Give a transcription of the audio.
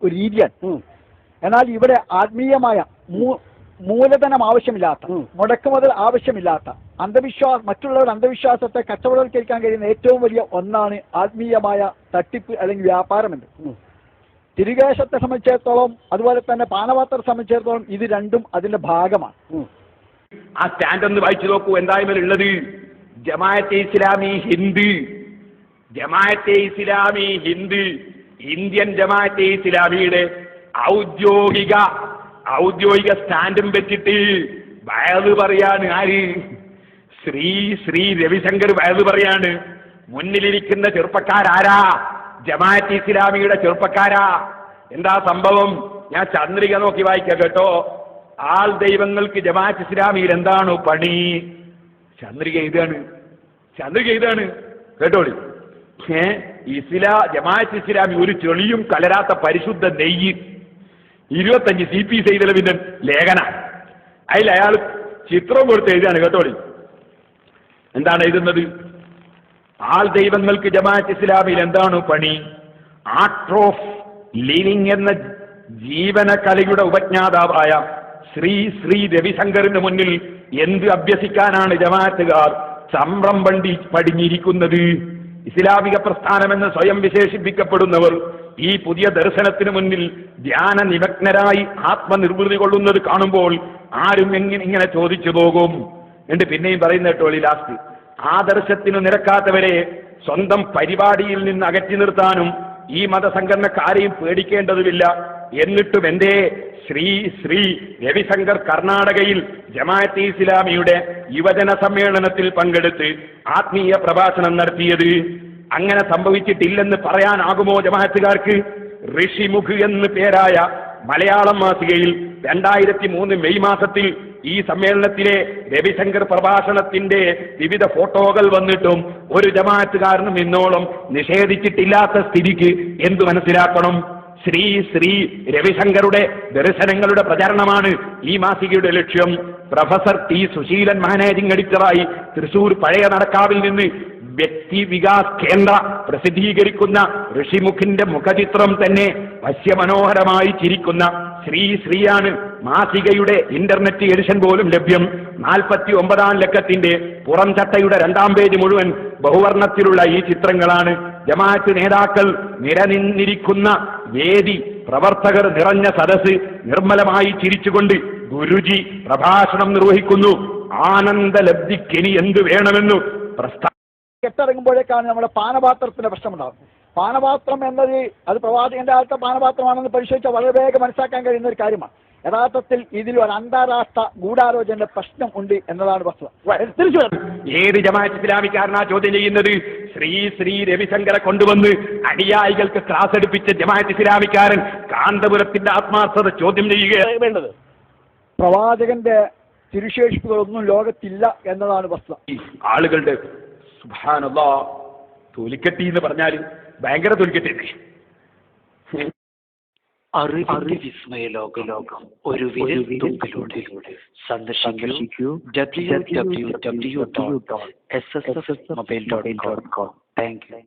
ഒരു രീതിയാണ്. എന്നാൽ ഇവിടെ ആത്മീയമായ മൂലധനം ആവശ്യമില്ലാത്ത, മുടക്കുമുതൽ ആവശ്യമില്ലാത്ത, മറ്റുള്ളവരുടെ അന്ധവിശ്വാസത്തെ കച്ചവടവൽക്കരിക്കാൻ കഴിയുന്ന ഏറ്റവും വലിയ ഒന്നാണ് ആത്മീയമായ തട്ടിപ്പ് അല്ലെങ്കിൽ വ്യാപാരമെന്ന്. തിരുകേശത്തെ സംബന്ധിച്ചിടത്തോളം, അതുപോലെ തന്നെ പാനപാത്രത്തെ സംബന്ധിച്ചിടത്തോളം ഇത് രണ്ടും അതിന്റെ ഭാഗമാണ്. ആ സ്റ്റാൻഡ് ഒന്ന് വായിച്ചു നോക്കൂ. എന്തായാലും ഉള്ളത് ജമാഅത്തെ ഇസ്ലാമി ഹിന്ദ്, ജമാഅത്തെ ഇസ്ലാമി ഹിന്ദ്, ഇന്ത്യൻ ജമാഅത്തെ ഇസ്ലാമിയുടെ ഔദ്യോഗിക സ്റ്റാൻഡും വെച്ചിട്ട് വയത് പറയാണ്. ആര്? ശ്രീ രവിശങ്കർ വയത് പറയാണ്. മുന്നിലിരിക്കുന്ന ചെറുപ്പക്കാരാരാ? ജമാഅത്തെ ഇസ്ലാമിയുടെ ചെറുപ്പക്കാരാ. എന്താ സംഭവം? ഞാൻ ചന്ദ്രിക നോക്കി വായിക്കാം കേട്ടോ. ആൾ ദൈവങ്ങൾക്ക് ജമാഅത്ത് ഇസ്ലാമിയിൽ എന്താണ് പണി? ചന്ദ്രിക ഇതാണ് കേട്ടോളി. ജമാഅത്ത് ഇസ്ലാമി ഒരു ചെളിയും കലരാത്ത പരിശുദ്ധ നെയ്യ് 25 CP സൈദലവിന്റെ ലേഖന. അതിൽ അയാൾ ചിത്രം കൊടുത്ത് എഴുതാണ് കേട്ടോളി. എന്താണ് എഴുതുന്നത്? ആൾ ദൈവങ്ങൾക്ക് ജമാഅത്ത് ഇസ്ലാമിയിൽ എന്താണ് പണി? ആർട്ട് ഓഫ് ലിവിംഗ് എന്ന ജീവന കലയുടെ ഉപജ്ഞാതാവായ ശ്രീ രവിശങ്കറിന് മുന്നിൽ എന്ത് അഭ്യസിക്കാനാണ് ജമാഅത്തുകാർ ചമ്രം പടിഞ്ഞിരിക്കുന്നത്? ഇസ്ലാമിക പ്രസ്ഥാനമെന്ന് സ്വയം വിശേഷിപ്പിക്കപ്പെടുന്നവർ ഈ പുതിയ ദർശനത്തിന് മുന്നിൽ ധ്യാന നിമഗ്നരായി ആത്മനിർവൃതി കൊള്ളുന്നത് കാണുമ്പോൾ ആരും ഇങ്ങനെ ചോദിച്ചു പോകും. എന്നിട്ട് പിന്നെയും പറയുന്ന കേട്ടോളി ലാസ്റ്റ്, ആദർശത്തിനു നിരക്കാത്തവരെ സ്വന്തം പരിപാടിയിൽ നിന്ന് അകറ്റി നിർത്താനും ഈ മതസംഘടനക്കാരെയും പേടിക്കേണ്ടതുമില്ല. എന്നിട്ടും എന്തേ ശ്രീ രവിശങ്കർ കർണാടകയിൽ ജമാഅത്തെ ഇസ്ലാമിയുടെ യുവജന സമ്മേളനത്തിൽ പങ്കെടുത്ത് ആത്മീയ പ്രഭാഷണം നടത്തിയത്? അങ്ങനെ സംഭവിച്ചിട്ടില്ലെന്ന് പറയാനാകുമോ ജമാഅത്തുകാർക്ക്? ഋഷിമുഖ് എന്ന് പേരായ മലയാളം മാസികയിൽ 2003 മെയ് മാസത്തിൽ ഈ സമ്മേളനത്തിലെ രവിശങ്കർ പ്രഭാഷണത്തിന്റെ വിവിധ ഫോട്ടോകൾ വന്നിട്ടും ഒരു ജമാഅത്തുകാരനും ഇന്നോളം നിഷേധിച്ചിട്ടില്ലാത്ത സ്ഥിതിക്ക് എന്തു മനസ്സിലാക്കണം? ശ്രീ രവിശങ്കറുടെ ദർശനങ്ങളുടെ പ്രചരണമാണ് ഈ മാസികയുടെ ലക്ഷ്യം. പ്രൊഫസർ ടി സുശീലൻ മാനേജിംഗ് എഡിറ്ററായി തൃശൂർ പഴയ നടക്കാവിൽ നിന്ന് വ്യക്തി വികാസ് കേന്ദ്ര പ്രസിദ്ധീകരിക്കുന്ന ഋഷിമുഖിന്റെ മുഖചിത്രം തന്നെ വശ്യമനോഹരമായി ചിരിക്കുന്ന ശ്രീയാണ്. മാസികയുടെ ഇന്റർനെറ്റ് എഡിഷൻ പോലും ലഭ്യം. 49-ാം ലക്കത്തിന്റെ പുറം ചട്ടയുടെ 2ാം പേജ് മുഴുവൻ ബഹുവർണ്ണത്തിലുള്ള ഈ ചിത്രങ്ങളാണ്. ജമാഅത്ത് നേതാക്കൾ നിരനിന്നിരിക്കുന്ന വേദി, പ്രവർത്തകർ നിറഞ്ഞ സദസ്, നിർമ്മലമായി ചിരിച്ചുകൊണ്ട് ഗുരുജി പ്രഭാഷണം നിർവഹിക്കുന്നു. ആനന്ദലബ്ധിക്കിനി എന്ത് വേണമെന്നു കെട്ടിറങ്ങുമ്പോഴേക്കാണ് നമ്മുടെ പാനപാത്രത്തിന്റെ പ്രശ്നമുണ്ടാകുന്നത്. പാനപാത്രം എന്നത് അത് പ്രവാചകന്റെ കാലത്തെ പാനപാത്രമാണെന്ന് പരിശോധിച്ചാൽ വളരെ വേഗം മനസ്സിലാക്കാൻ കഴിയുന്ന ഒരു കാര്യമാണ്. യഥാർത്ഥത്തിൽ ഇതിൽ ഒരു അന്താരാഷ്ട്ര ഗൂഢാലോചനയുടെ പ്രശ്നം ഉണ്ട് എന്നതാണ് വസ്തുത. ഏത് ജമാഅത്ത് ഇസ്ലാമിക്കാരനാ ചോദ്യം ചെയ്യുന്നത്? ശ്രീ രവിശങ്കറെ കൊണ്ടുവന്ന് അനുയായികൾക്ക് ക്ലാസ് എടുപ്പിച്ച ജമാഅത്ത് ഇസ്ലാമിക്കാരൻ കാന്തപുരത്തിന്റെ ആത്മാർത്ഥത ചോദ്യം ചെയ്യുക വേണ്ടത്. പ്രവാചകന്റെ തിരുശേഷിപ്പുകളൊന്നും ലോകത്തില്ല എന്നതാണ് വസ്തുത. ആളുകളുടെ സുബ്ഹാനല്ലാഹ് തൊലിക്കെട്ടി എന്ന് പറഞ്ഞാൽ ഭയങ്കര തൊലിക്കെട്ടി. അറിവിന്റെ വിസ്മയ ലോകം ഒരു വിരൽത്തുമ്പിലൂടെ സന്ദർശിക്കൂ www.sssmobile.com. Thank you.